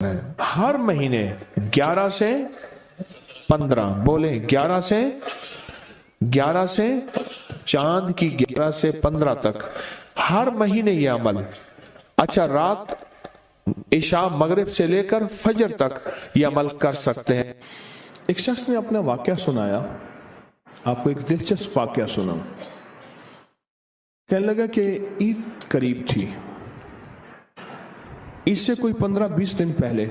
ہر مہینے 11 سے 15 بولے 11 سے چاند کی 11 سے 15 تک ہر مہینے یہ عمل. اچھا رات عشاء مغرب سے لے کر فجر تک یہ عمل کر سکتے ہیں. ایک شخص نے اپنا واقعہ سنایا. آپ کو ایک دلچسپ واقعہ سنا. کہنے لگا کہ عید قریب تھی. اس سے کوئی 15-20 دن پہلے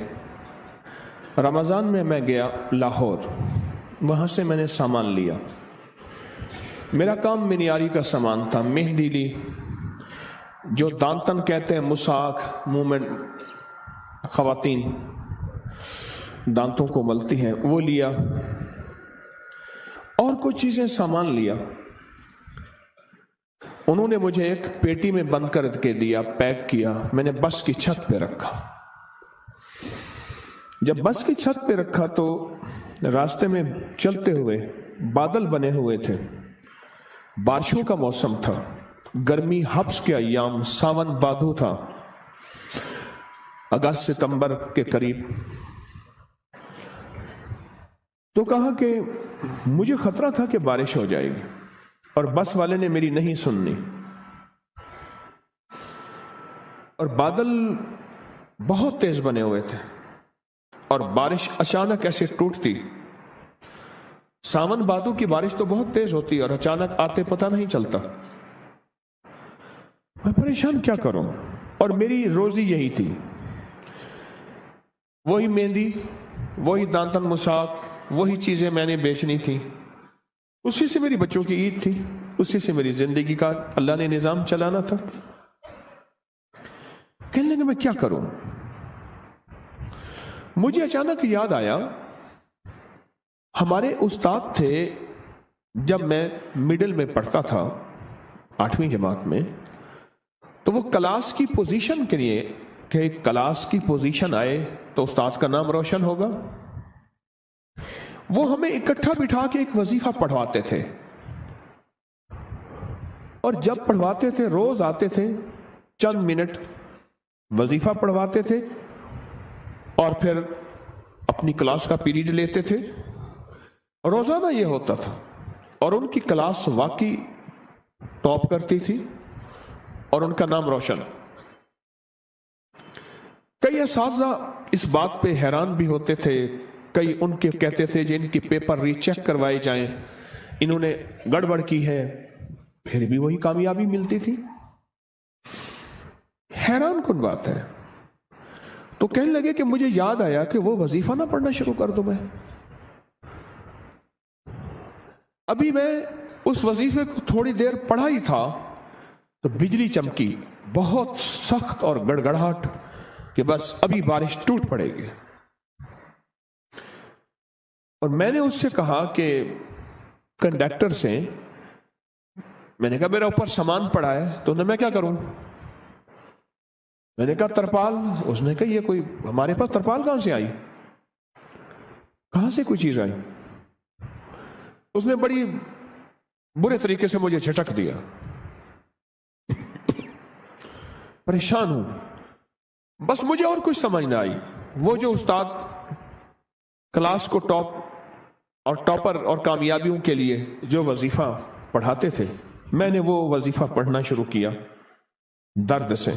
رمضان میں گیا لاہور. وہاں سے میں نے سامان لیا. میرا کام منیاری کا سامان تھا. مہندی لی، جو دانتن کہتے ہیں، مساک منہ میں خواتین دانتوں کو ملتی ہیں، وہ لیا اور کچھ چیزیں سامان لیا. انہوں نے مجھے ایک پیٹی میں بند کر کے دیا، پیک کیا. میں نے بس کی چھت پہ رکھا. جب بس کی چھت پہ رکھا تو راستے میں چلتے ہوئے بادل بنے ہوئے تھے. بارشوں کا موسم تھا، گرمی حبس کے ایام، ساون بادو تھا، اگست ستمبر کے قریب. تو کہا کہ مجھے خطرہ تھا کہ بارش ہو جائے گی، اور بس والے نے میری نہیں سننی، اور بادل بہت تیز بنے ہوئے تھے اور بارش اچانک ایسے ٹوٹتی. ساون بادو کی بارش تو بہت تیز ہوتی اور اچانک آتے پتہ نہیں چلتا. میں پریشان کیا کروں، اور میری روزی یہی تھی. وہی مہندی، وہی دانتن مساک، وہی چیزیں میں نے بیچنی تھی. اسی سے میری بچوں کی عید تھی، اسی سے میری زندگی کا اللہ نے نظام چلانا تھا. کہنے لگے میں کیا کروں. مجھے اچانک یاد آیا، ہمارے استاد تھے جب میں مڈل میں پڑھتا تھا 8ویں جماعت میں، تو وہ کلاس کی پوزیشن کے لیے کہ کلاس کی پوزیشن آئے تو استاد کا نام روشن ہوگا، وہ ہمیں اکٹھا بٹھا کے ایک وظیفہ پڑھواتے تھے. اور جب پڑھواتے تھے روز آتے تھے، چند منٹ وظیفہ پڑھواتے تھے اور پھر اپنی کلاس کا پیریڈ لیتے تھے. روزانہ یہ ہوتا تھا اور ان کی کلاس واقعی ٹاپ کرتی تھی اور ان کا نام روشن. کئی اساتذہ اس بات پہ حیران بھی ہوتے تھے. کئی ان کے کہتے تھے جن کی پیپر ری چیک کروائے جائیں، انہوں نے گڑبڑ کی ہے، پھر بھی وہی کامیابی ملتی تھی. حیران کن بات ہے. تو کہنے لگے کہ مجھے یاد آیا کہ وہ وظیفہ نہ پڑھنا شروع کر دوں. میں ابھی میں اس وظیفے کو تھوڑی دیر پڑھا ہی تھا تو بجلی چمکی، بہت سخت اور گڑگڑاہٹ کہ بس ابھی بارش ٹوٹ پڑے گی. اور میں نے اس سے کہا کہ کنڈکٹر سے، میں نے کہا میرا اوپر سامان پڑا ہے، تو میں کیا کروں. میں نے کہا ترپال. اس نے کہا یہ کوئی ہمارے پاس ترپال کہاں سے آئی، کہاں سے کوئی چیز آئی. اس نے بڑی برے طریقے سے مجھے جھٹک دیا. پریشان ہوں. بس مجھے اور کچھ سمجھ نہ آئی. وہ جو استاد کلاس کو ٹاپ اور ٹاپر اور کامیابیوں کے لیے جو وظیفہ پڑھاتے تھے، میں نے وہ وظیفہ پڑھنا شروع کیا درد سے.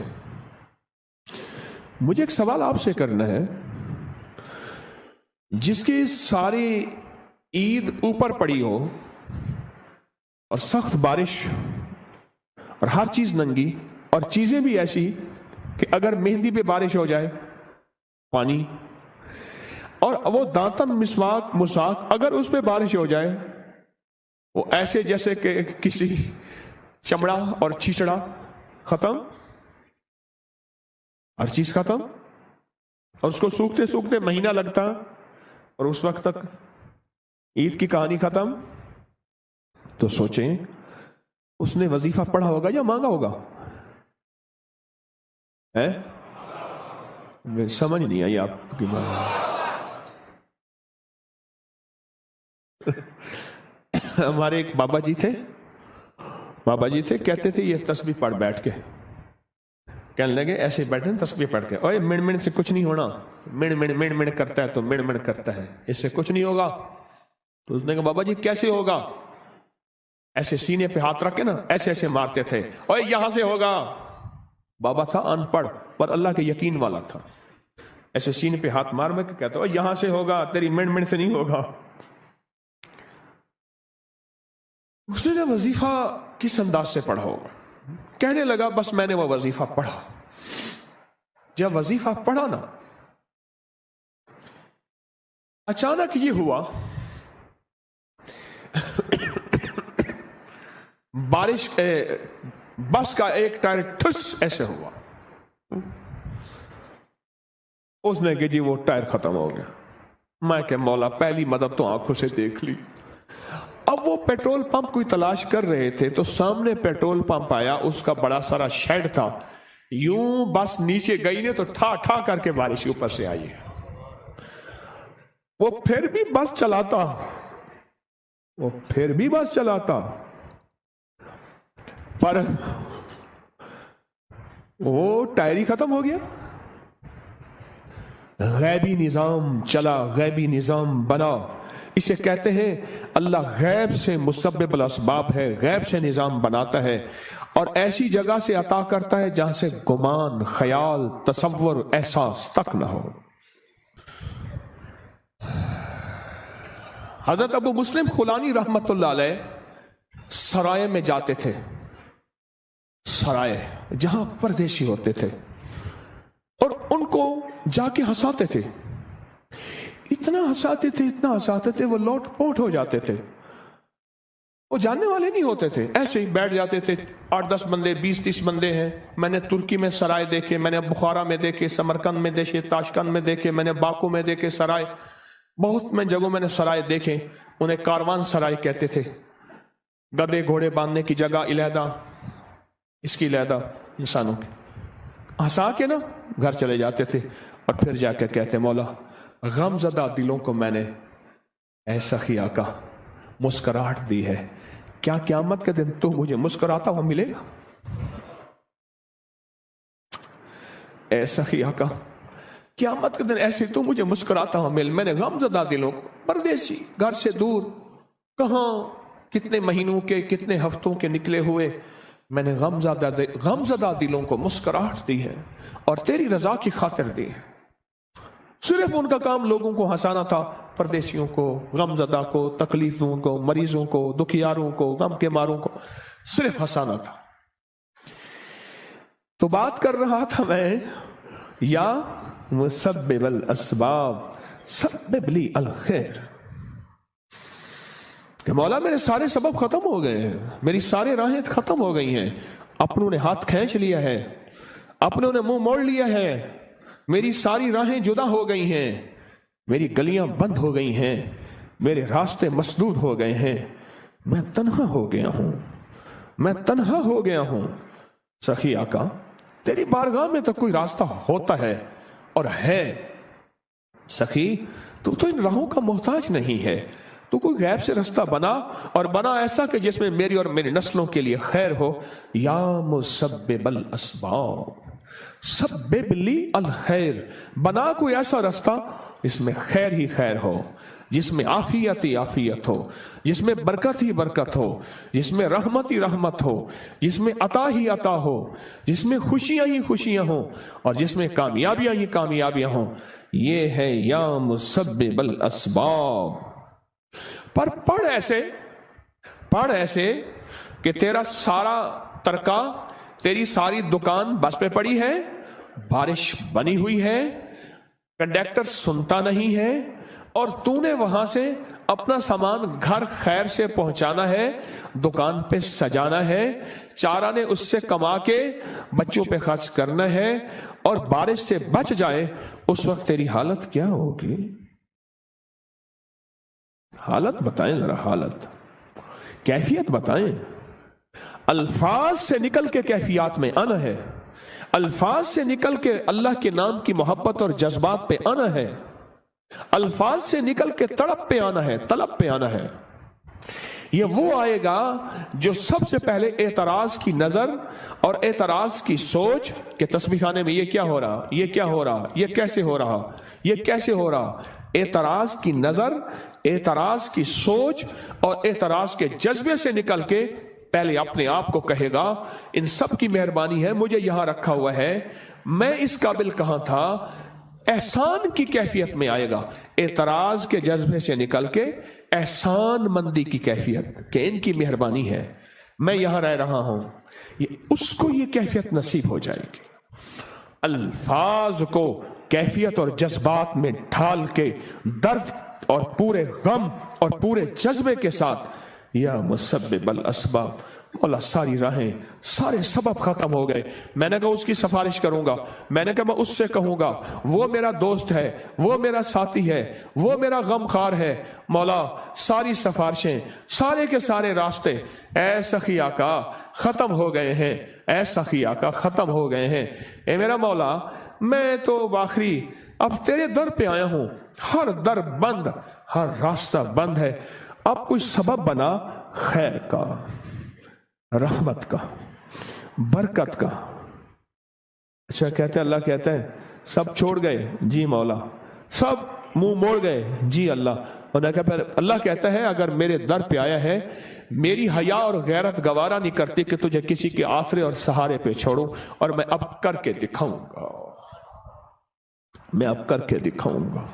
مجھے ایک سوال آپ سے کرنا ہے. جس کی ساری عید اوپر پڑی ہو اور سخت بارش اور ہر چیز ننگی اور چیزیں بھی ایسی کہ اگر مہندی پہ بارش ہو جائے پانی، اور وہ دانتن مساک اگر اس پہ بارش ہو جائے وہ ایسے جیسے کہ کسی چمڑا اور چھیچڑا، ختم، ہر چیز ختم. اور اس کو سوکھتے سوکھتے مہینہ لگتا اور اس وقت تک عید کی کہانی ختم. تو سوچیں اس نے وظیفہ پڑھا ہوگا یا مانگا ہوگا؟ سمجھ نہیں آئی آپ کی بات. ہمارے ایک بابا جی تھے، کہتے تھے یہ تسبیح پڑھ بیٹھ کے کہنے لگے ایسے بیٹھے تسبیح پڑھ کے، اوے مڑ مڑ سے کچھ نہیں ہونا، مڑ مڑ مڑ مڑ کرتا ہے تو مڑ مڑ کرتا ہے، اس سے کچھ نہیں ہوگا۔ تو اس نے کہا بابا جی کیسے ہوگا؟ ایسے سینے پہ ہاتھ رکھ کے نا ایسے ایسے مارتے تھے، اوے یہاں سے ہوگا۔ بابا تھا ان پڑھ پر اللہ کے یقین والا تھا، ایسے سینے پہ ہاتھ مار میں کہتا اوے یہاں سے ہوگا، تیری مڑ مڑ سے نہیں ہوگا۔ اس نے وظیفہ کس انداز سے پڑھا ہوگا؟ کہنے لگا بس میں نے وہ وظیفہ پڑھا۔ جب وظیفہ پڑھا نا اچانک یہ ہوا بارش بس کا ایک ٹائر ٹھس ایسے ہوا، اس نے کہ جی وہ ٹائر ختم ہو گیا۔ میں کہ مولا پہلی مدد تو آنکھوں سے دیکھ لی۔ اب وہ پیٹرول پمپ کوئی تلاش کر رہے تھے تو سامنے پیٹرول پمپ آیا، اس کا بڑا سارا شیڈ تھا، یوں بس نیچے گئی نے تو ٹھا ٹھا کر کے بارش اوپر سے آئی۔ وہ پھر بھی بس چلاتا، پر وہ ٹائر ہی ختم ہو گیا۔ غیبی نظام چلا، غیبی نظام بنا، اسے کہتے ہیں اللہ غیب سے مسبب الاسباب ہے، غیب سے نظام بناتا ہے اور ایسی جگہ سے عطا کرتا ہے جہاں سے گمان، خیال، تصور، احساس تک نہ ہو۔ حضرت ابو مسلم خولانی رحمت اللہ علیہ سرائے میں جاتے تھے، سرائے جہاں پردیسی ہوتے تھے، اور ان کو جا کے ہنساتے تھے، اتنا ہنساتے تھے وہ لوٹ پوٹ ہو جاتے تھے۔ وہ جاننے والے نہیں ہوتے تھے، ایسے ہی بیٹھ جاتے تھے، 8-10 بندے، 20-30 بندے ہیں۔ میں نے ترکی میں سرائے دیکھے، میں نے بخارا میں دیکھے، سمرقند میں دیکھے، تاشکند میں دیکھے، میں نے باکو میں دیکھے سرائے، بہت میں جگہوں میں نے سرائے دیکھے۔ انہیں کاروان سرائے کہتے تھے، گدے گھوڑے باندھنے کی جگہ علیحدہ، اس کی علیحدہ انسانوں کی۔ ہنسا کے نا گھر چلے جاتے تھے اور پھر جا کے کہتے مولا غم زدہ دلوں کو میں نے ایسا ہی آقا مسکراہٹ دی ہے، کیا قیامت کے دن تو مجھے مسکراتا ہوا ملے گا؟ ایسا ہی آقا قیامت کے دن ایسے تو مجھے مسکراتا ہوا مل۔ میں نے غم زدہ دلوں کو، پردیسی گھر سے دور، کہاں کتنے مہینوں کے کتنے ہفتوں کے نکلے ہوئے، میں نے غم زدہ دلوں کو مسکراہٹ دی ہے اور تیری رضا کی خاطر دی ہے۔ صرف ان کا کام لوگوں کو ہنسانا تھا، پردیسیوں کو، غم زدہ کو، تکلیفوں کو، مریضوں کو، دکھیاروں کو، غم کے ماروں کو صرف ہنسانا تھا۔ تو بات کر رہا تھا میں، یا مسبب الاسباب سبب لی الخیر، کہ مولا میرے سارے سبب ختم ہو گئے ہیں، میری سارے راہیں ختم ہو گئی ہیں، اپنوں نے ہاتھ کھینچ لیا ہے، اپنوں نے منہ موڑ لیا ہے، میری ساری راہیں جدا ہو گئی ہیں، میری گلیاں بند ہو گئی ہیں، میرے راستے مسدود ہو گئے ہیں، میں تنہا ہو گیا ہوں۔ سخی آقا تیری بارگاہ میں تو کوئی راستہ ہوتا ہے اور ہے، سخی تو ان راہوں کا محتاج نہیں ہے، تو کوئی غیب سے رستہ بنا، اور بنا ایسا کہ جس میں میری اور میری نسلوں کے لیے خیر ہو۔ یا مسبب الاسباب سبب لی الخیر، بنا کوئی ایسا رستہ جس میں خیر ہی خیر ہو، جس میں عافیت ہی عافیت ہو، جس میں برکت ہی برکت ہو، جس میں رحمت ہی رحمت ہو، جس میں عطا ہی عطا ہو، جس میں خوشیاں ہی خوشیاں ہوں، اور جس میں کامیابیاں ہی کامیابیاں ہوں۔ یہ ہے یا مسبب الاسباب۔ پر پڑھ ایسے کہ تیرا سارا ترکہ، تیری ساری دکان بس پہ پڑی ہے، بارش بنی ہوئی ہے، کنڈکٹر سنتا نہیں ہے، اور تو نے وہاں سے اپنا سامان گھر خیر سے پہنچانا ہے، دکان پہ سجانا ہے، 4 آنے اس سے کما کے بچوں پہ خرچ کرنا ہے، اور بارش سے بچ جائے اس وقت تیری حالت کیا ہوگی؟ حالت بتائیں ذرا، حالت، کیفیت بتائیں۔ الفاظ سے نکل کے کیفیات میں آنا ہے، الفاظ سے نکل کے اللہ کے نام کی محبت اور جذبات پہ آنا ہے، الفاظ سے نکل کے تڑپ پہ آنا ہے، طلب پہ آنا ہے۔ یہ وہ آئے گا جو سب سے پہلے اعتراض کی نظر اور اعتراض کی سوچ کہ تسبیح خانے میں یہ کیا ہو رہا، یہ کیا ہو رہا، یہ کیسے ہو رہا، یہ کیسے ہو رہا، اعتراض کی نظر، اعتراض کی سوچ اور اعتراض کے جذبے سے نکل کے پہلے اپنے آپ کو کہے گا ان سب کی مہربانی ہے، مجھے یہاں رکھا ہوا ہے، میں اس قابل کہاں تھا۔ احسان کی کیفیت میں آئے گا، اعتراض کے جذبے سے نکل کے احسان مندی کی کیفیت کہ ان کی مہربانی ہے، میں یہاں رہ رہا ہوں، اس کو یہ کیفیت نصیب ہو جائے گی۔ الفاظ کو کیفیت اور جذبات میں ڈھال کے درد اور پورے غم اور پورے جذبے کے ساتھ یا مسبب الاسباب، مولا ساری راہیں، سارے سبب ختم ہو گئے، میں نے کہا اس کی سفارش کروں گا، میں نے کہا میں اس سے کہوں گا، وہ میرا دوست ہے، وہ میرا ساتھی ہے، وہ میرا غم خار ہے، مولا ساری سفارشیں، سارے کے سارے راستے اے سخی آقا ختم ہو گئے ہیں، اے سخی آقا ختم ہو گئے ہیں، اے میرا مولا میں تو آخری اب تیرے در پہ آیا ہوں، ہر در بند، ہر راستہ بند ہے، اب کوئی سبب بنا خیر کا، رحمت کا، برکت کا۔ اچھا کہتے ہیں، اللہ کہتے ہیں سب چھوڑ گئے، جی مولا، سب منہ موڑ گئے، جی اللہ۔ اللہ کہتا ہے اگر میرے در پہ آیا ہے، میری حیا اور غیرت گوارا نہیں کرتی کہ تجھے کسی کے آسرے اور سہارے پہ چھوڑوں، اور میں اب کر کے دکھاؤں گا، میں اب کر کے دکھاؤں گا۔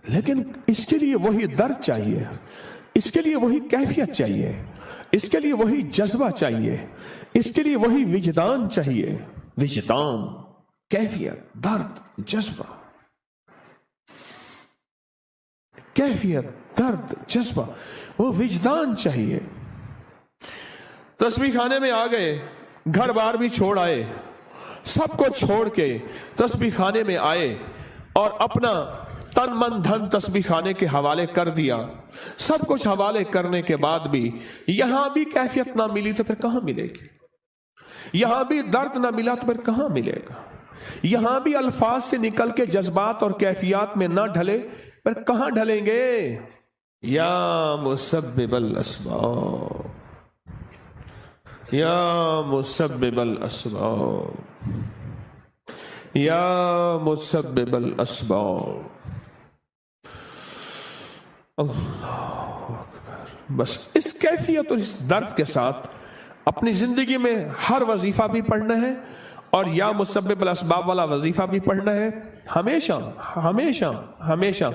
لیکن اس کے لیے وہی درد چاہیے، اس کے لیے وہی کیفیت چاہیے، اس کے لیے وہی جذبہ چاہیے، اس کے لیے وہی وجدان چاہیے، وجدان، کیفیت، درد، جذبہ، کیفیت، درد، جذبہ، وہ وجدان چاہیے۔ تسبیح خانے میں آ گئے، گھر بار بھی چھوڑ آئے، سب کو چھوڑ کے تسبیح خانے میں آئے اور اپنا تن من دھن تسبیح خانے کے حوالے کر دیا، سب کچھ حوالے کرنے کے بعد بھی یہاں بھی کیفیت نہ ملی تو پھر کہاں ملے گی؟ یہاں بھی درد نہ ملا تو پھر کہاں ملے گا؟ یہاں بھی الفاظ سے نکل کے جذبات اور کیفیات میں نہ ڈھلے پھر کہاں ڈھلیں گے؟ یا مسبب الاسباب، یا مسبب الاسباب، یا مسبب الاسباب۔ اللہ اکبر۔ بس اس کیفیت اور اس درد کے ساتھ اپنی زندگی میں ہر وظیفہ بھی پڑھنا ہے اور یا مسبب الاسباب والا وظیفہ بھی پڑھنا ہے، ہمیشہ ہمیشہ ہمیشہ۔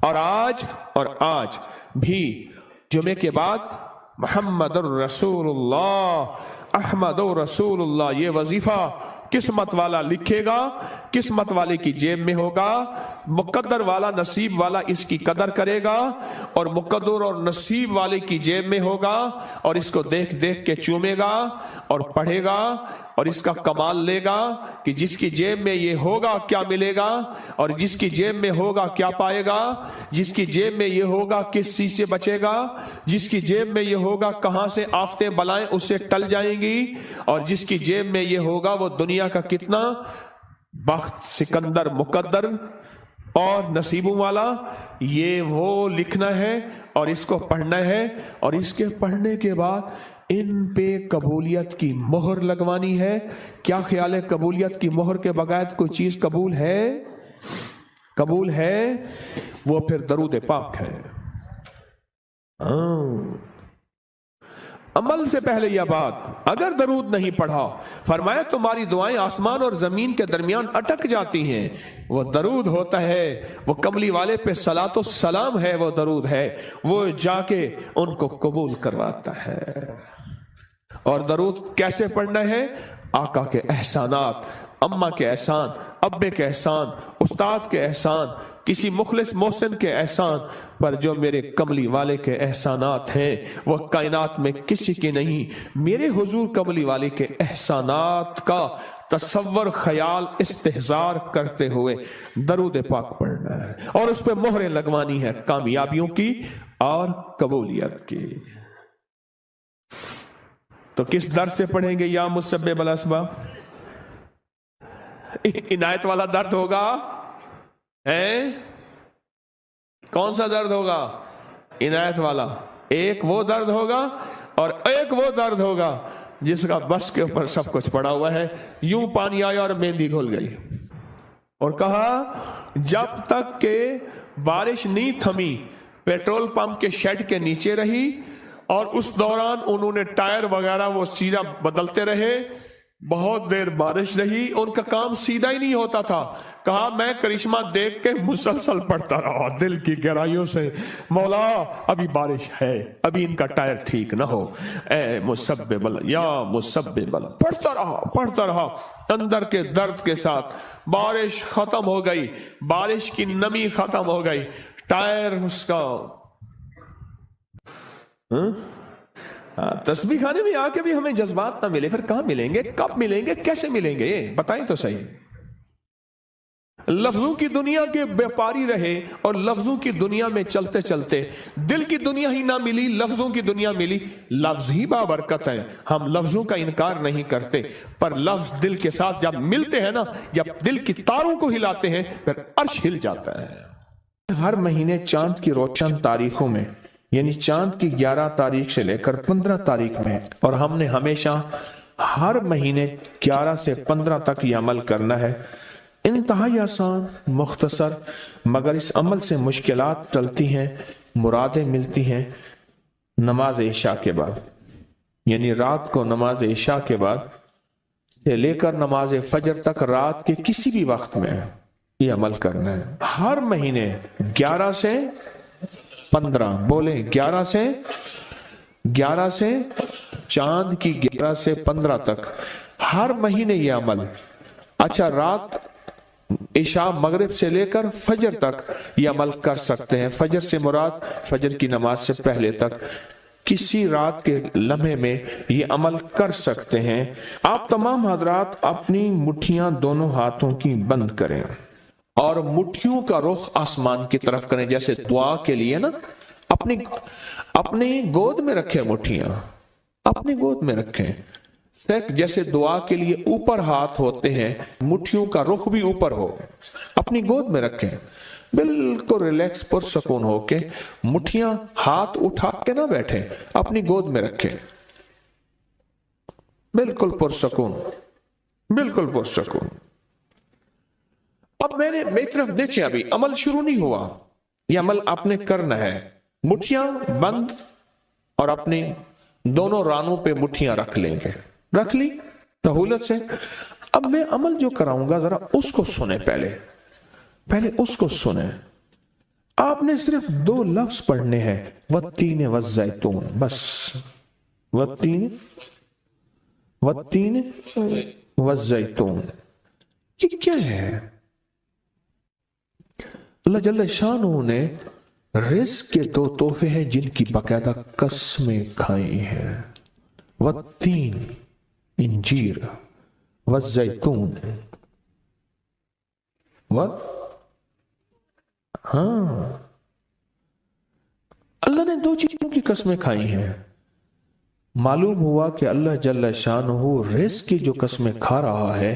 اور آج بھی جمعے کے بعد محمد الرسول اللہ، احمد الرسول اللہ، یہ وظیفہ قسمت والا لکھے گا، قسمت والے کی جیب میں ہوگا، مقدر والا، نصیب والا اس کی قدر کرے گا، اور مقدر اور نصیب والے کی جیب میں ہوگا اور اس کو دیکھ دیکھ کے چومے گا اور پڑھے گا اور اس کا کمال لے گا کہ جس کی جیب میں یہ ہوگا کیا ملے گا، اور جس کی جیب میں ہوگا کیا پائے گا، جس کی جیب میں یہ ہوگا کس چیز سے بچے گا، جس کی جیب میں یہ ہوگا کہاں سے آفتیں بلائیں اس سے ٹل جائیں گی، اور جس کی جیب میں یہ ہوگا وہ دنیا کا کتنا بخت، سکندر، مقدر اور نصیبوں والا، یہ وہ لکھنا ہے اور اس کو پڑھنا ہے، اور اس کے پڑھنے کے بعد ان پہ قبولیت کی مہر لگوانی ہے۔ کیا خیال ہے قبولیت کی مہر کے بغیر کوئی چیز قبول ہے؟ قبول ہے؟ وہ پھر درود پاک ہے۔ عمل سے پہلے یہ بات، اگر درود نہیں پڑھا، فرمایا تمہاری دعائیں آسمان اور زمین کے درمیان اٹک جاتی ہیں، وہ درود ہوتا ہے، وہ کملی والے پہ صلاۃ و سلام ہے، وہ درود ہے، وہ جا کے ان کو قبول کرواتا ہے۔ اور درود کیسے پڑھنا ہے؟ آقا کے احسانات، اماں کے احسان، ابے کے احسان، استاد کے احسان، کسی مخلص محسن کے احسان پر جو میرے کملی والے کے احسانات ہیں وہ کائنات میں کسی کے نہیں، میرے حضور کملی والے کے احسانات کا تصور، خیال، استحضار کرتے ہوئے درود پاک پڑھنا ہے اور اس پہ مہریں لگوانی ہے کامیابیوں کی اور قبولیت کی۔ تو کس درد سے پڑھیں گے یا مسبب الاسباب؟ عنایت والا درد ہوگا، کون سا درد ہوگا؟ عنایت والا، ایک وہ درد ہوگا اور ایک وہ درد ہوگا جس کا بس کے اوپر سب کچھ پڑا ہوا ہے. یوں پانی آیا اور مہندی گھل گئی اور کہا جب تک کہ بارش نہیں تھمی پیٹرول پمپ کے شیڈ کے نیچے رہی اور اس دوران انہوں نے ٹائر وغیرہ وہ سیدھا بدلتے رہے. بہت دیر بارش رہی, ان کا کام سیدھا ہی نہیں ہوتا تھا. کہا میں کرشمہ دیکھ کے مسلسل پڑھتا رہا دل کی گہرائیوں سے, مولا ابھی بارش ہے, ابھی ان کا ٹائر ٹھیک نہ ہو, اے مسبب یا مسبب. پڑھتا رہا اندر کے درد کے ساتھ. بارش ختم ہو گئی, بارش کی نمی ختم ہو گئی, ٹائر اس کا تسبیح خانے میں آ کے بھی ہمیں جذبات نہ ملے, پھر کہاں ملیں گے, کب ملیں گے, کیسے ملیں گے, یہ بتائیں تو صحیح. لفظوں کی دنیا کے بیپاری رہے اور لفظوں کی دنیا میں چلتے چلتے دل کی دنیا ہی نہ ملی, لفظوں کی دنیا ملی. لفظ ہی بابرکت ہے, ہم لفظوں کا انکار نہیں کرتے, پر لفظ دل کے ساتھ جب ملتے ہیں نا, جب دل کی تاروں کو ہلاتے ہیں پھر عرش ہل جاتا ہے. ہر مہینے چاند کی روشن تاریخوں میں, یعنی چاند کی 11 تاریخ سے لے کر 15 تاریخ میں, اور ہم نے ہمیشہ ہر مہینے 11 سے 15 تک یہ عمل کرنا ہے. انتہائی آسان, مختصر, مگر اس عمل سے مشکلات ٹلتی ہیں, مرادیں ملتی ہیں. نماز عشاء کے بعد, یعنی رات کو نماز عشاء کے بعد سے لے کر نماز فجر تک رات کے کسی بھی وقت میں یہ عمل کرنا ہے. ہر مہینے 11 سے 15, بولیں 11 سے چاند کی 11 سے 15 تک ہر مہینے یہ عمل. اچھا, رات عشاء مغرب سے لے کر فجر تک یہ عمل کر سکتے ہیں. فجر سے مراد فجر کی نماز سے پہلے تک کسی رات کے لمحے میں یہ عمل کر سکتے ہیں. آپ تمام حضرات اپنی مٹھیاں دونوں ہاتھوں کی بند کریں اور مٹھیوں کا رخ آسمان کی طرف کریں, جیسے دعا کے لیے نا اپنی گود میں رکھیں, مٹھیاں اپنی گود میں رکھیں. جیسے دعا کے لیے اوپر ہاتھ ہوتے ہیں, مٹھیوں کا رخ بھی اوپر ہو, اپنی گود میں رکھیں. بالکل ریلیکس پرسکون ہو کے, مٹھیاں ہاتھ اٹھا کے نہ بیٹھیں, اپنی گود میں رکھیں, بالکل پرسکون, بالکل پرسکون. اب میری طرف دیکھیں, ابھی عمل شروع نہیں ہوا, یہ عمل آپ نے کرنا ہے. مٹھیاں بند اور اپنی دونوں رانوں پہ مٹھیاں رکھ لیں گے, رکھ لی سہولت سے. اب میں عمل جو کراؤں گا ذرا اس کو سنیں, پہلے اس کو سنیں. آپ نے صرف 2 لفظ پڑھنے ہیں, والتین والزیتون, بس والتین والزیتون. یہ کیا ہے؟ اللہ جل شانہ نے رزق کے 2 تحفے ہیں جن کی باقاعدہ قسمیں کھائی ہیں, والتین انجیر, والزیتون. اللہ نے 2 چیزوں کی قسمیں کھائی ہیں. معلوم ہوا کہ اللہ جل شانہ رزق کی جو قسمیں کھا رہا ہے,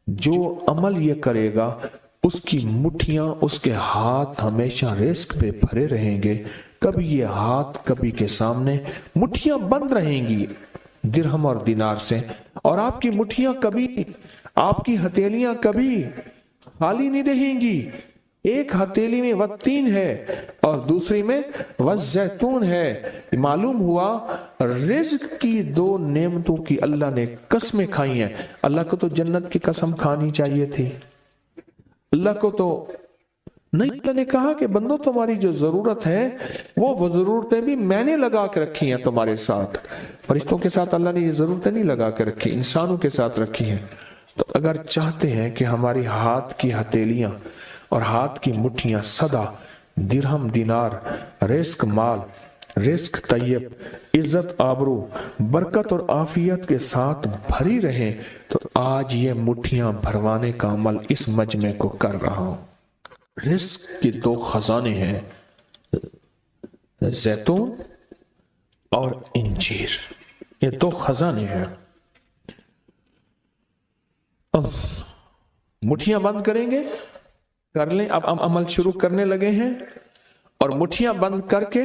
جو عمل یہ کرے گا اس کی مٹھیاں, اس کے ہاتھ ہمیشہ رزق پہ بھرے رہیں گے. کبھی یہ ہاتھ کبھی کے سامنے, مٹھیاں بند رہیں گی درہم اور دینار سے, اور آپ کی مٹھیاں کبھی, آپ کی ہتھیلیاں کبھی خالی نہیں رہیں گی. ایک ہتھیلی میں والتین ہے اور دوسری میں والزیتون ہے. معلوم ہوا رزق کی 2 نعمتوں کی اللہ نے قسمیں کھائی ہیں. اللہ کو تو جنت کی قسم کھانی چاہیے تھی, اللہ کو تو نہیں. اللہ نے کہا کہ بندو تمہاری جو ضرورت ہے وہ ضرورتیں بھی میں نے لگا کے رکھی ہیں تمہارے ساتھ. فرشتوں کے ساتھ اللہ نے یہ ضرورتیں نہیں لگا کے رکھی, انسانوں کے ساتھ رکھی ہیں. تو اگر چاہتے ہیں کہ ہماری ہاتھ کی ہتھیلیاں اور ہاتھ کی مٹھیاں سدا درہم دینار, رزق مال, رزق طیب, عزت آبرو, برکت اور عافیت کے ساتھ بھری رہیں, تو آج یہ مٹھیاں بھروانے کا عمل اس مجمع کو کر رہا ہوں. رزق کے 2 خزانے ہیں, زیتون اور انجیر, یہ 2 خزانے ہیں. مٹھیاں بند کریں گے, کر لیں. اب ہم عمل شروع کرنے لگے ہیں, اور مٹھیاں بند کر کے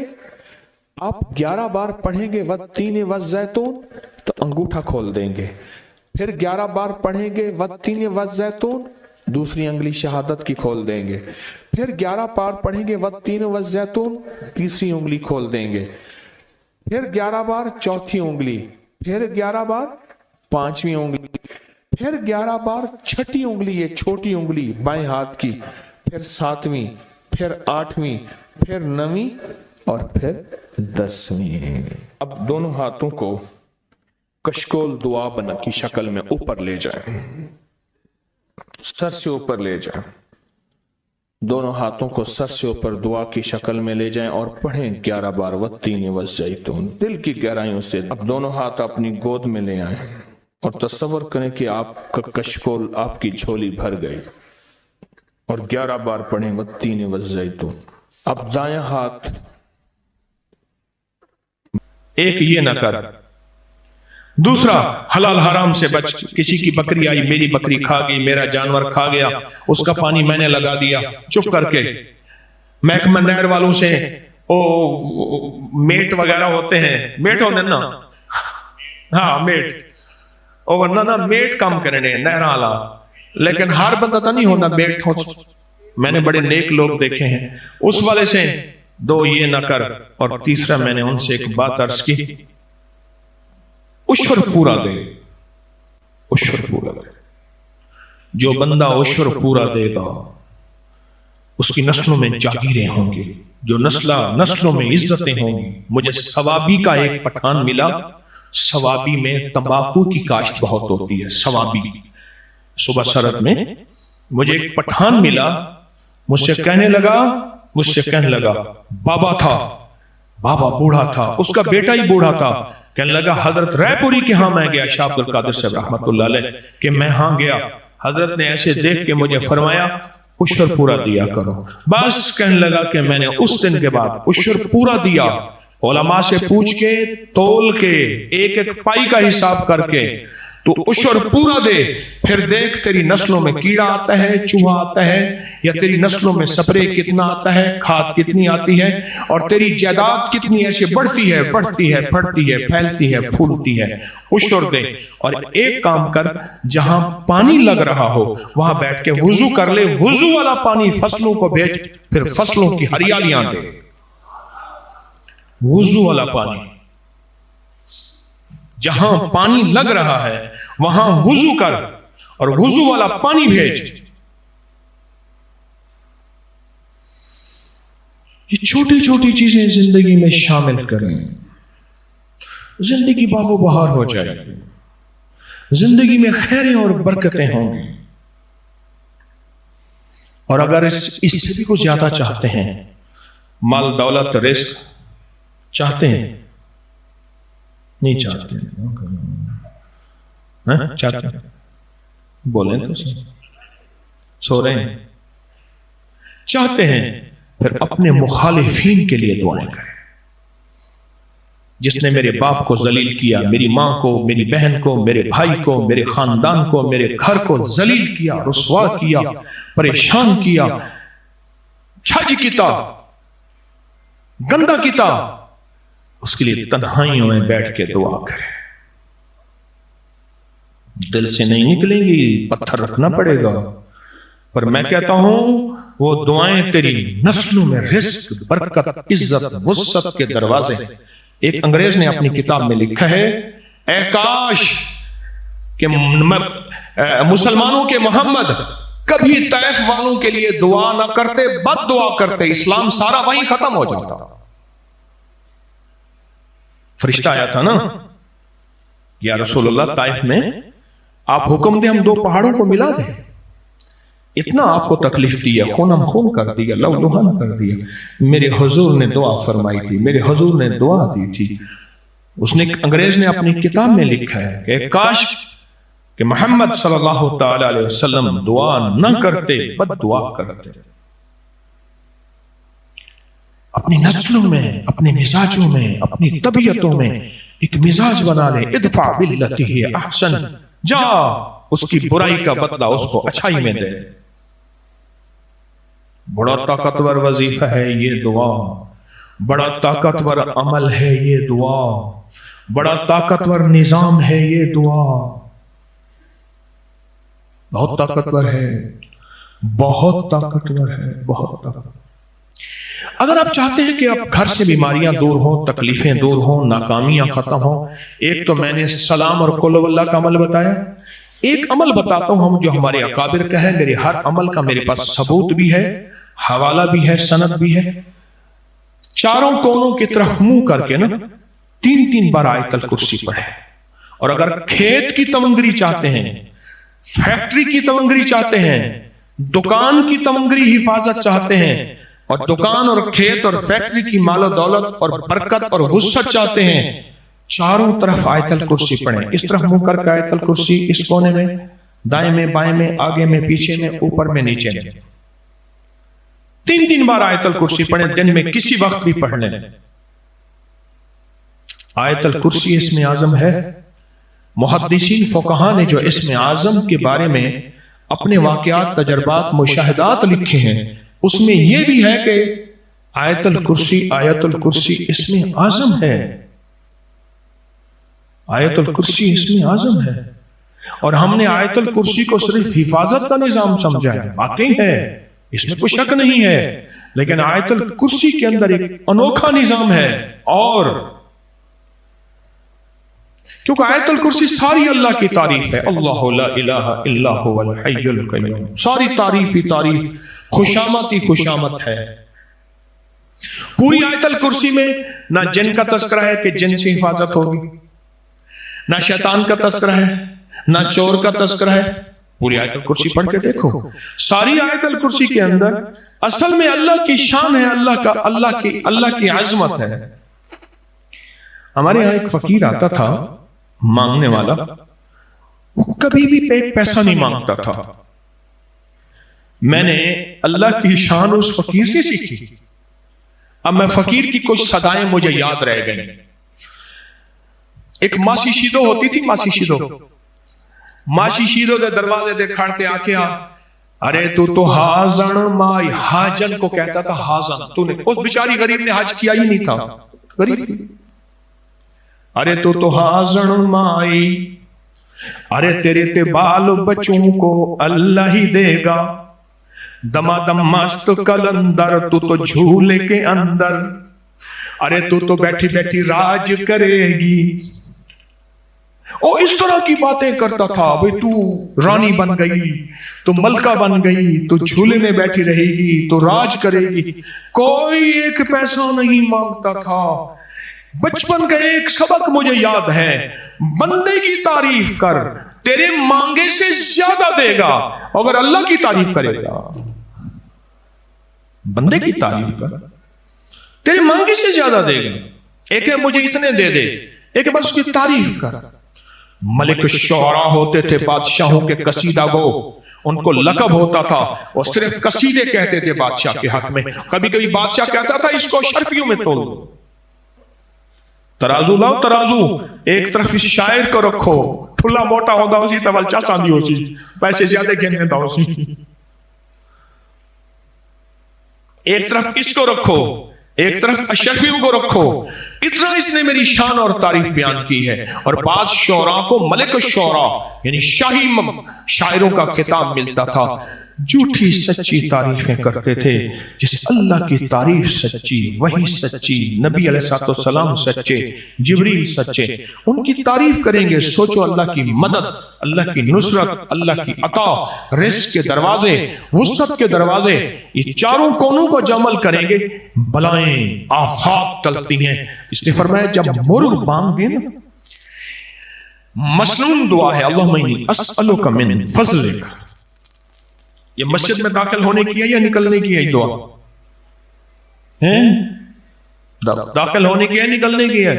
آپ 11 بار پڑھیں گے والتین والزیتون تو انگوٹھا کھول دیں گے، پھر 11 بار پڑھیں گے والتین والزیتون دوسری انگلی شہادت کی کھول دیں گے، پھر 11 بار پڑھیں گے والتین والزیتون تیسری انگلی کھول دیں گے، پھر 11 بار چوتھی انگلی، پھر 11 بار پانچویں انگلی، پھر 11 بار چھٹی انگلی، یہ چھوٹی انگلی بائیں ہاتھ کی، پھر 7ویں، پھر 8ویں، پھر 9ویں اور پھر 10ویں۔ اب دونوں ہاتھوں کو کشکول دعا بنا کی شکل میں اوپر لے جائیں، سر سے اوپر لے جائیں، دونوں ہاتھوں کو سر سے اوپر دعا کی شکل میں لے جائیں اور پڑھیں 11 بار والتین والزیتون دل کی گہرائیوں سے۔ اب دونوں ہاتھ اپنی گود میں لے آئیں اور تصور کریں کہ آپ کا کشکول آپ کی جھولی بھر گئی، اور 11 بار پڑھیں والتین والزیتون۔ اب دایاں ہاتھ، ایک یہ نہ کر، دوسرا حلال حرام سے بچ، کسی کی بکری آئی میری بکری کھا گئی، میرا جانور کھا گیا، اس کا پانی میں نے لگا دیا چپ کر کے۔ محکمہ نہر والوں سے میٹ وغیرہ ہوتے ہیں، میٹ ہوتے نا، ہاں میٹ، اور ورنہ میٹ کم کرنے نہر والا، لیکن ہر بندہ تو نہیں ہونا میٹ ہو۔ میں نے بڑے نیک لوگ دیکھے ہیں اس والے سے، دو یہ نہ کر، اور تیسرا میں نے ان سے ایک بات عرض کی، عشر پورا دے، عشر پورا دے۔ جو بندہ عشر پورا دے گا اس کی نسلوں میں جاگیریں ہوں گی، جو نسلوں میں عزتیں ہوں گی۔ مجھے ثوابی کا ایک پٹھان ملا، ثوابی میں تمباکو کی کاشت بہت ہوتی ہے، ثوابی صبح سرد میں مجھے ایک پٹھان ملا، مجھ سے کہنے لگا بابا تھا، بابا بوڑھا تھا، اس کا بیٹا ہی بوڑھا تھا، کہنے لگا حضرت رائے پوری کے ہاں میں گیا، شاہ عبد القادر صاحب رحمت اللہ علیہ کہ میں ہاں گیا، حضرت نے ایسے دیکھ کے مجھے فرمایا عشر پورا دیا کرو۔ بس کہنے لگا کہ میں نے اس دن کے بعد عشر پورا دیا، علماء سے پوچھ کے تول کے ایک ایک پائی کا حساب کر کے تو عشر پورا دے، پھر دیکھ تیری نسلوں میں کیڑا آتا ہے، چوہا آتا ہے، یا تیری نسلوں میں سپرے کتنا آتا ہے، کھاد کتنی آتی ہے، اور تیری جائیداد کتنی ایسے بڑھتی ہے، پھیلتی ہے، پھولتی ہے۔ عشر دے، اور ایک کام کر، جہاں پانی لگ رہا ہو وہاں بیٹھ کے وضو کر لے، وضو والا پانی فصلوں کو بھیج، پھر فصلوں کی ہریالیاں دے۔ وضو والا پانی، جہاں پانی لگ رہا ہے وہاں وضو کر اور وضو والا پانی بھیج۔ یہ چھوٹی چھوٹی چیزیں زندگی میں شامل کریں، زندگی باب و بہار ہو جائے گی، زندگی میں خیریں اور برکتیں ہوں گی۔ اور اگر اس سے بھی کچھ زیادہ چاہتے ہیں، مال دولت رزق چاہتے ہیں، نہیں چاہتے چاہتے بولیں تو سو رہے ہیں، چاہتے ہیں، پھر اپنے مخالفین کے لیے دعائیں کریں۔ جس نے میرے باپ کو ذلیل کیا، میری ماں کو، میری بہن کو، میرے بھائی کو، میرے خاندان کو، میرے گھر کو ذلیل کیا، رسوا کیا، پریشان کیا، چھج کیتا، گندا کیتا، اس کے لیے تنہائیوں میں بیٹھ کے دعا کرے۔ دل سے نہیں نکلیں گی، پتھر رکھنا پڑے گا، پر میں کہتا ہوں وہ دعائیں تیری نسلوں میں رزق، برکت، عزت، وسعت کے دروازے۔ ایک انگریز نے اپنی کتاب میں لکھا ہے، اے کاش کہ مسلمانوں کے محمد کبھی طائف والوں کے لیے دعا نہ کرتے، بد دعا کرتے، اسلام سارا وہیں ختم ہو جاتا۔ فرشتہ آیا تھا نا، یا رسول اللہ طائف میں آپ حکم دیں ہم دو پہاڑوں کو ملا دیں، اتنا آپ کو تکلیف دیا، خون ہم خون کر دیا، لو لہن کر دیا۔ میرے حضور نے دعا فرمائی تھی، میرے حضور نے دعا دی تھی۔ اس نے انگریز نے اپنی کتاب میں لکھا ہے کہ کاش کہ محمد صلی اللہ تعالی علیہ وسلم دعا نہ کرتے، بد دعا کرتے۔ اپنی نسلوں میں، اپنے مزاجوں میں، اپنی طبیعتوں میں ایک مزاج بنا لے، ادفع باللتی ہی احسن، جا اس کی برائی کا بدلہ اس کو اچھائی میں دے۔ بڑا طاقتور وظیفہ ہے یہ دعا، بڑا طاقتور عمل ہے یہ دعا، بڑا طاقتور نظام ہے یہ دعا، بہت طاقتور ہے، بہت طاقتور ہے، بہت طاقتور۔ اگر آپ چاہتے ہیں کہ اب گھر سے بیماریاں دور ہوں، تکلیفیں دور ہوں، ناکامیاں ختم ہوں، ایک تو میں نے سلام اور قل واللہ کا عمل بتایا، ایک عمل بتاتا ہوں ہم جو ہمارے اکابر کا ہے، میرے ہر عمل کا میرے پاس ثبوت بھی ہے، حوالہ بھی ہے، سند بھی ہے۔ چاروں کونوں کی طرف منہ کر کے نا 3 بار آیت الکرسی پڑھے، اور اگر کھیت کی تمنگری چاہتے ہیں، فیکٹری کی تمنگری چاہتے ہیں، دکان کی تمنگری حفاظت چاہتے ہیں، اور دکان اور کھیت اور فیکٹری کی مال و دولت اور برکت اور وسعت چاہتے ہیں، چاروں طرف آیت الکرسی پڑھیں۔ اس طرف منہ کر کے آیت الکرسی، اس کونے میں، دائیں میں، بائیں میں، آگے میں، پیچھے میں، اوپر میں، نیچے میں، 3 بار آیت الکرسی پڑھیں، دن میں کسی وقت بھی پڑھ لیں۔ آیت الکرسی اسم اعظم ہے۔ محدثین فقہا نے جو اسم اعظم کے بارے میں اپنے واقعات، تجربات، مشاہدات لکھے ہیں، اس میں یہ بھی ہے کہ آیت الکرسی اسم اعظم ہے، آیت الکرسی اسم اعظم ہے، اور ہم نے آیت الکرسی کو صرف حفاظت کا نظام سمجھا ہے، واقعی ہے، اس میں کوئی شک نہیں ہے، لیکن آیت الکرسی کے اندر ایک انوکھا نظام ہے، اور کیونکہ آیت الکرسی ساری اللہ کی تعریف ہے، اللہ لا الہ الا هو الحی القیوم، ساری تعریف ہی تعریف، خوشامت ہی خوشامت ہے۔ پوری آیت الکرسی میں نہ جن کا تذکرہ ہے کہ جن سے حفاظت ہوگی، نہ شیطان کا تذکرہ ہے، نہ چور کا تذکرہ ہے۔ پوری آیت الکرسی پڑھ کے دیکھو، ساری آیت الکرسی کے اندر اصل میں اللہ کی شان ہے، اللہ کی عظمت ہے۔ ہمارے یہاں ایک فقیر آتا تھا مانگنے والا، کبھی بھی ایک پیسہ نہیں مانگتا تھا۔ میں نے اللہ کی شان اس فقیر سے سیکھی۔ اب میں فقیر کی کچھ صدائیں مجھے یاد رہ گئیں۔ ایک ماسی شیدو ہوتی تھی، ماسی شیدو دے دروازے دے کھڑتے آ کے ارے تو ہازن مائی، حاجن کو کہتا تھا ہازن، تو نے اس بیچاری غریب نے حج کیا ہی نہیں تھا، غریب تھی۔ ارے تو ہازن مائی، ارے تیرے تے بال بچوں کو اللہ ہی دے گا، دما دم مست کلندر تو جھولے کے اندر، ارے تو بیٹھی بیٹھی راج کرے گی۔ اور اس طرح کی باتیں کرتا تھا، بھئی تو رانی بن گئی، تو ملکہ بن گئی، تو جھولے میں بیٹھی رہے گی، تو راج کرے گی۔ کوئی ایک پیسہ نہیں مانگتا تھا۔ بچپن کا ایک سبق مجھے یاد ہے، بندے کی تعریف کر، تیرے مانگے سے زیادہ دے گا، اگر اللہ کی تعریف کرے گا۔ بندے کی تعریف کر، تیرے مانگے سے زیادہ دے گا۔ ایک ہے مجھے اتنے دے دے، ایک ہے بس اس کی تعریف کر۔ ملک الشعراء ہوتے تھے بادشاہوں کے قصیدہ گو، ان کو لقب ہوتا تھا، اور صرف قصیدے کہتے تھے بادشاہ کے حق میں۔ کبھی کبھی بادشاہ کہتا تھا اس کو شرفیوں میں تول دو۔ ترازو لاؤ ترازو، ایک طرف اس شاعر کو رکھو، ٹھلا موٹا ہوگا اسی طرح سادی ہو سی، پیسے زیادہ گھنے دا اسی۔ ایک طرف اس کو رکھو، ایک طرف اشرفیوں کو رکھو۔ اتنا اس نے میری شان اور تعریف بیان کی ہے۔ اور بعض شعراء کو ملک الشعراء یعنی شاہی شاعروں کا خطاب ملتا تھا۔ جھوٹی سچی تعریفیں کرتے تھے، جس اللہ کی تعریف سچی، وہی سچی، نبی علیہ السلام سچے، جبریل سچے، ان کی تعریف کریں گے۔ سوچو اللہ کی مدد، اللہ کی نصرت، اللہ کی عطا، رزق کے دروازے، وسعت کے دروازے، یہ چاروں کونوں کو جمع کریں گے، بلائیں آفات ٹلتی ہیں۔ اس نے فرمایا جب مرغ بانگ دے نا، مسنون دعا ہے، اللہم انی اسألک من فضلک۔ یہ مسجد میں داخل ہونے کی ہے یا نکلنے کی ہے دعا؟ داخل ہونے کی ہے نکلنے کی ہے؟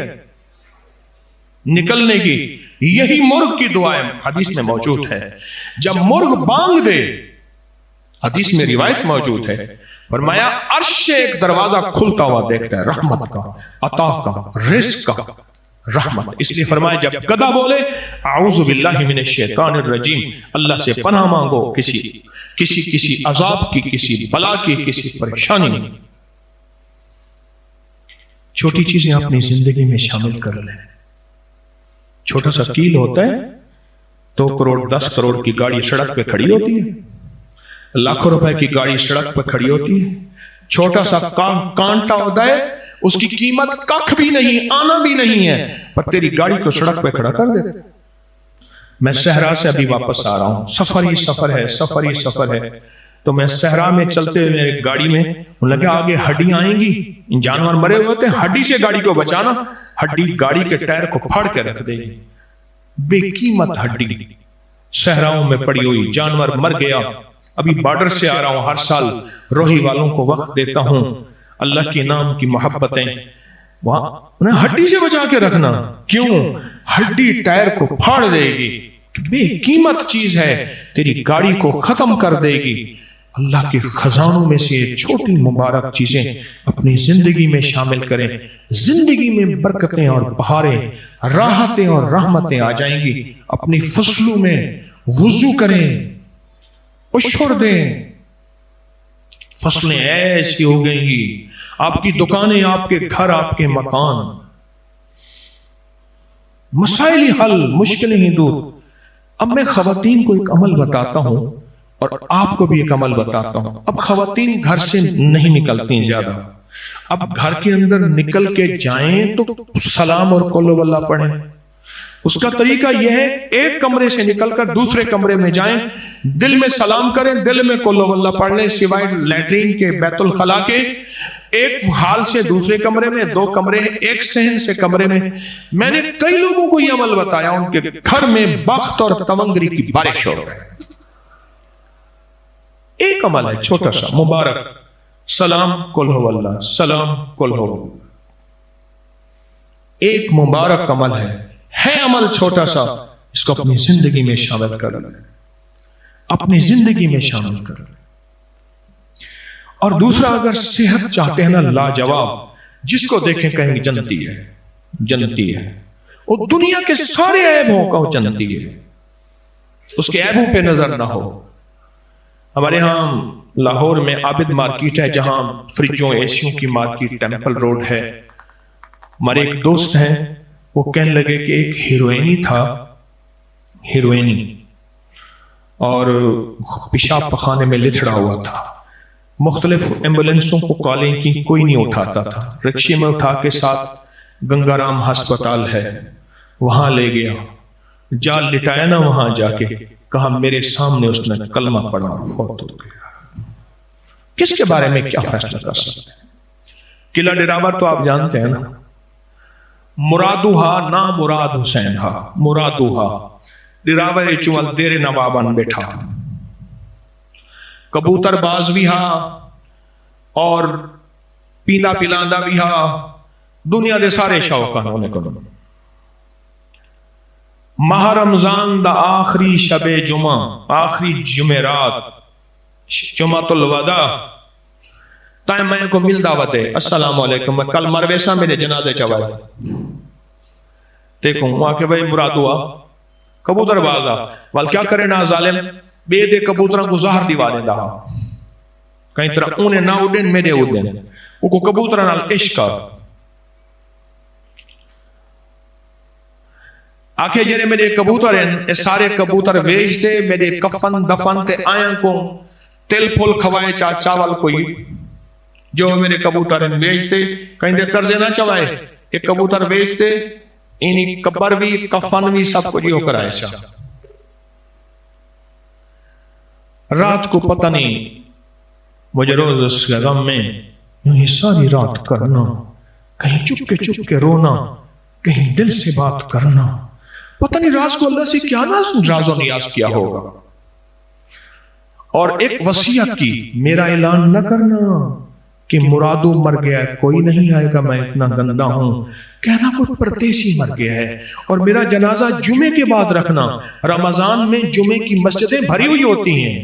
نکلنے کی۔ یہی مرغ کی دعا ہے، حدیث میں موجود ہے۔ جب مرغ بانگ دے، حدیث میں روایت موجود ہے، فرمایا عرش سے ایک دروازہ کھلتا ہوا دیکھتا ہے، رحمت کا، عطا کا، رزق کا، رحمت۔ اس لیے فرمایا جب گدھا بولے اعوذ باللہ من الشیطان الرجیم، اللہ سے پناہ مانگو کسی عذاب کی، کسی بلا کی، کسی پریشانی کی۔ چھوٹی چیزیں اپنی زندگی میں شامل کر لیں. چھوٹا سا کیل ہوتا ہے، 2 کروڑ 10 کروڑ کی گاڑی سڑک پہ کھڑی ہوتی ہے، لاکھوں روپے کی گاڑی سڑک پہ کھڑی ہوتی ہے. چھوٹا سا کانٹا ہوتا ہے، اس کی قیمت کخ بھی نہیں، آنا بھی نہیں ہے، پر تیری گاڑی کو سڑک پہ کھڑا کر دیتے. میں صحرا سے ابھی واپس آ رہا ہوں، سفر ہی سفر ہے، سفر ہی سفر ہے. تو میں صحرا میں چلتے ہوئے میری گاڑی میں لگا آگے ہڈیاں آئیں گی، جانور مرے ہوئے ہوتے ہیں، ہڈی سے گاڑی کو بچانا. ہڈی گاڑی کے ٹائر کو پھاڑ کے رکھ دے گی، بے قیمت ہڈی صحراؤں میں پڑی ہوئی، جانور مر گیا. ابھی بارڈر سے آ رہا ہوں، ہر سال روہی والوں کو وقت دیتا ہوں، اللہ کے نام کی محبتیں وہاں انہیں ہڈی سے بچا کے رکھنا. کیوں؟ ہڈی ٹائر کو پھاڑ دے گی، بے قیمت چیز ہے، تیری گاڑی کو ختم کر دے گی. اللہ کے خزانوں میں سے چھوٹی مبارک چیزیں اپنی زندگی میں شامل کریں، زندگی میں برکتیں اور بہاریں، راحتیں اور رحمتیں آ جائیں گی. اپنی فصلوں میں وضو کریں، اشھر دیں، فصلیں ایسی ہو گئیں گی، آپ کی دکانیں، آپ کے گھر، آپ کے مکان، مسائل ہی حل، مشکلیں ہی دور. اب میں خواتین کو ایک عمل بتاتا ہوں اور آپ کو بھی ایک عمل بتاتا ہوں. اب خواتین گھر سے نہیں نکلتی زیادہ، اب گھر کے اندر نکل کے جائیں تو سلام اور قل واللہ پڑھیں. اس کا طریقہ یہ ہے، ایک کمرے سے نکل کر دوسرے کمرے میں جائیں، دل میں سلام کریں، دل میں قل واللہ پڑھ لیں، سوائے لیٹرین کے، بیت الخلا کے. ایک حال سے دوسرے کمرے میں، 2 کمرے ہیں، ایک صحن سے کمرے میں. میں نے کئی لوگوں کو یہ عمل بتایا، ان کے گھر میں بخت اور تمنگری کی بارش ہو رہی ہے. ایک عمل ہے چھوٹا سا مبارک، سلام قل هو اللہ، سلام قل هو. ایک مبارک عمل ہے عمل چھوٹا سا، اس کو اپنی زندگی میں شامل کر لیں، اپنی زندگی میں شامل کر لیں. اور دوسرا، اگر صحت چاہتے ہیں نا لاجواب، جس کو دیکھیں کہیں گے جنتی ہے، جنتی ہے. وہ دنیا کے سارے عیبوں کا وہ جنتی ہے، اس کے عیبوں پہ نظر نہ ہو. ہمارے ہاں لاہور میں عابد مارکیٹ ہے، جہاں فریجوں ایسیوں کی مارکیٹ، ٹیمپل روڈ ہے. ہمارے ایک دوست ہیں، وہ کہنے لگے کہ ایک ہیروئنی تھا، ہیروئنی، اور پیشاب پخانے میں لتھڑا ہوا تھا. مختلف ایمبولینسوں کو کالیں کی، کوئی نہیں اٹھاتا تھا. رکشے میں اٹھا کے ساتھ گنگا رام ہسپتال ہے، وہاں لے گیا، جا لٹایا نا، وہاں جا کے کہا میرے سامنے اس نے کلمہ پڑھا، فوت ہو گیا. کس کے بارے میں کیا فیصلہ کر سکتے ہیں؟ قلعہ ڈراور تو آپ جانتے ہیں نا، مرادوہا نا مراد حسین ہا، مرادوہا ڈراور چوال دیر نوابان بیٹھا، کبوتر باز بھی ہا اور پیلا پلاندہ بھی ہا، دنیا دے سارے شوقان ہونے کو. ماہ رمضان دا آخری شب جمعہ، آخری جمعرات، جمعۃ الوداع، تائیں میں کو مل دعوت ہے، السلام علیکم، میں کل مرویسا میرے جنازے چوائے. دیکھوں وہاں کہ بھائی مراد ہوا کبوتر بازا، وال کیا کرے نا ظالم، بے دے کبوتروں کو زہر دیوانے دا، کہیں طرح انہیں نہ اڑین میرے اڑین، وہ کو کبوتروں نال عشق کر. آکھے جنہیں میرے کبوتر ہیں، اے سارے کبوتر ویج دے، میرے کفن دفن تے آیاں کو تل پھول کھوائے چاول کوئی، جو میرے کبوتر ہیں ویج دے، کہیں دے کرزے نہ چوائے، ایک کبوتر ویج دے، انہی قبر بھی کفن بھی سب کو جو کرائے چاہ. رات کو پتہ نہیں مجھے روز اس کے غم میں یہ ساری رات کرنا، کہیں چپ کے رونا، کہیں دل سے بات کرنا، پتہ نہیں راز کو اللہ سے کیا راز و نیاز کیا ہوگا. اور ایک وصیت کی، میرا اعلان نہ کرنا کہ مرادو مر گیا ہے، کوئی نہیں آئے گا، میں اتنا گندہ ہوں. کہنا کوئی پردیسی مر گیا ہے، اور میرا جنازہ جمعے کے بعد رکھنا. رمضان میں جمعے کی مسجدیں بھری ہوئی ہوتی ہیں،